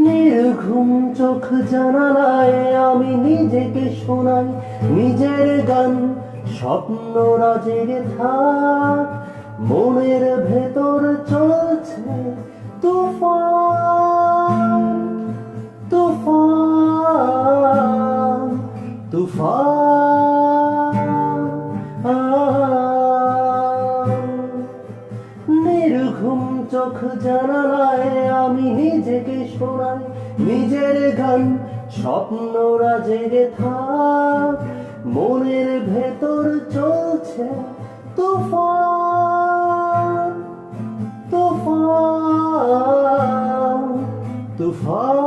নির্ঘুম চোখ জানালায় আমি নিজেকে শোনাই নিজের গান। স্বপ্নরা জেগে থাক, মনের ভেতর চলছে তুফান, তুফান, তুফান। নির্ঘুম চোখ জানালায় আমি নিজেকে শোনাই নিজের গান। স্বপ্নরা জেগে থাক, মনের ভেতর চলছে তুফান, তুফান, তুফান।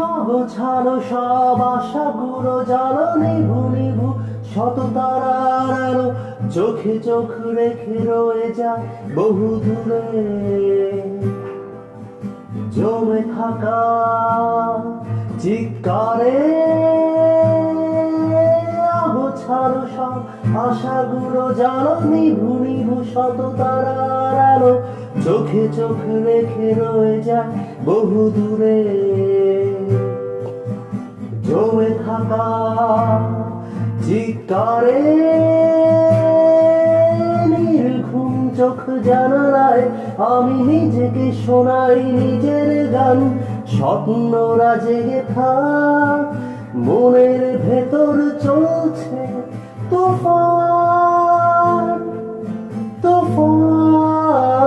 অগোছালো সব আশাগুলো জালো নিভু নিভু, শত তারার আলো চোখে চোখ রেখে রয়ে যায় বহু দূরে। জমে থাকা চিৎকারে অগোছালো সব আশাগুলো জালো নিভু নিভু, শত তারার আলো চোখে চোখ রেখে রয়ে যায় বহু দূরে। জমে থাকা চিৎকারে নির্ঘুম চোখ জানালায় আমি নিজেকে শোনাই নিজের গান। স্বপ্নরা জেগে থাক, মনের ভেতর চলছে তুফান, তুফান,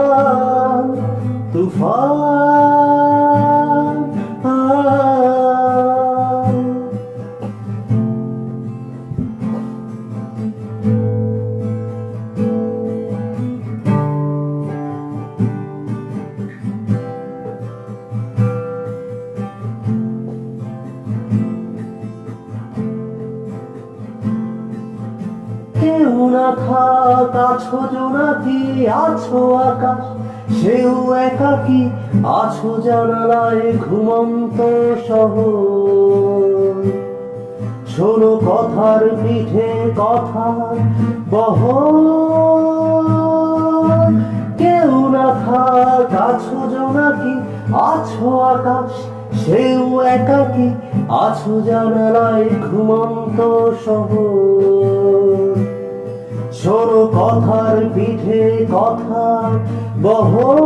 তুফান। কেউ না থাক আছো জোনাকি, আছো আকাশ সেও একাকি, আছো জানালায় ঘুমন্ত শহর। শোনো কথার পিঠে কথার বহর। কেউ না থাক আছো জোনাকি, আছো আকাশ সেও একাকি, আছো জানালায় ঘুমন্ত শহর। শোনো কথার পিঠে কথার বহর।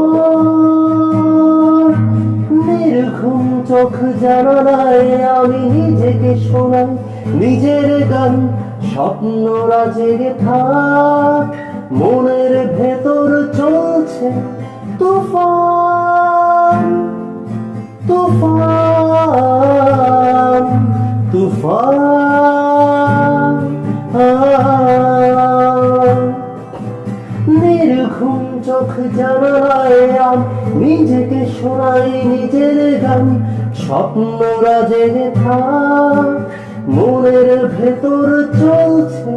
নির্ঘুম চোখ জানালায় আমি নিজেকে শোনাই নিজের গান। স্বপ্নরা জেগে থাক, মনের ভেতর চলছে তুফান, তুফান, তুফান। নির্ঘুম চোখ জানালায় আমি নিজেকে শোনাই নিজের গান। স্বপ্নরা জেগে থাক, মনের ভেতর চলছে